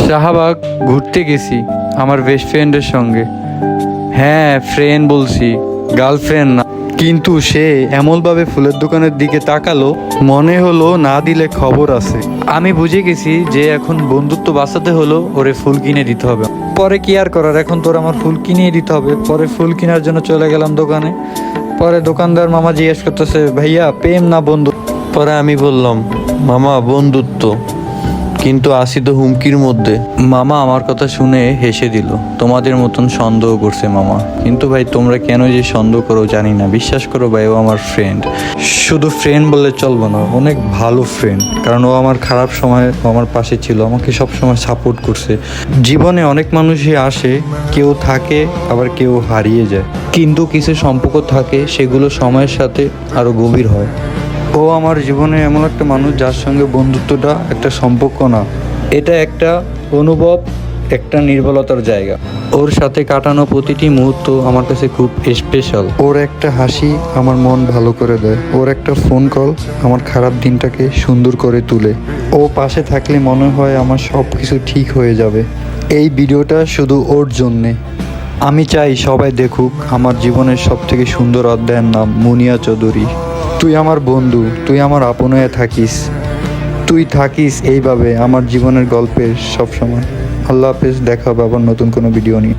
শাহবাগ ঘুরতে গেছি আমার বেস্ট ফ্রেন্ডের সঙ্গে। হ্যাঁ, ফ্রেন্ড বলছি, গার্লফ্রেন্ড না। কিন্তু সে এমনভাবে ফুলের দোকানের দিকে তাকালো, মনে হলো না দিলে খবর আছে। আমি বুঝে গেছি যে এখন বন্ধুত্ব বাঁচাতে হলো ওরে ফুল কিনে দিতে হবে। পরে কি আর করার, এখন তোর আমার ফুল কিনেই দিতে হবে। পরে ফুল কেনার জন্য চলে গেলাম দোকানে। পরে দোকানদার মামা জিজ্ঞেস করতেছে, ভাইয়া প্রেম না বন্ধু? পরে আমি বললাম, মামা বন্ধুত্ব, কিন্তু আসি তো হুমকির মধ্যে। মামা আমার কথা শুনে হেসে দিল। তোমাদের মতন সন্দেহ করছে মামা, কিন্তু ভাই তোমরা কেন যে সন্দেহ করো জানি না। বিশ্বাস করো ভাই, ও আমার ফ্রেন্ড। শুধু ফ্রেন্ড বললে চলবো না, অনেক ভালো ফ্রেন্ড। কারণ ও আমার খারাপ সময় ও আমার পাশে ছিল, আমাকে সব সময় সাপোর্ট করছে। জীবনে অনেক মানুষই আসে, কেউ থাকে আবার কেউ হারিয়ে যায়, কিন্তু কিছু সম্পর্ক থাকে সেগুলো সময়ের সাথে আরো গভীর হয়। ও আমার জীবনে এমন একটা মানুষ যার সঙ্গে বন্ধুত্বটা একটা সম্পর্ক না, এটা একটা অনুভব, একটা নির্ভরতার জায়গা। ওর সাথে কাটানো প্রতিটি মুহূর্ত আমার কাছে খুব স্পেশাল। ওর একটা হাসি আমার মন ভালো করে দেয়, ওর একটা ফোন কল আমার খারাপ দিনটাকে সুন্দর করে তুলে। ও পাশে থাকলে মনে হয় আমার সব কিছু ঠিক হয়ে যাবে। এই ভিডিওটা শুধু ওর জন্যে। আমি চাই সবাই দেখুক আমার জীবনের সব থেকে সুন্দর অধ্যায়ের নাম মুনিয়া চৌধুরী। তুই আমার বন্ধু, তুই আমার আপন হয়ে থাকিস, তুই থাকিস এইভাবে আমার জীবনের গল্পের সব সময়। আল্লাহ হাফেজ, দেখা হবে আবার নতুন কোনো ভিডিও নিয়ে।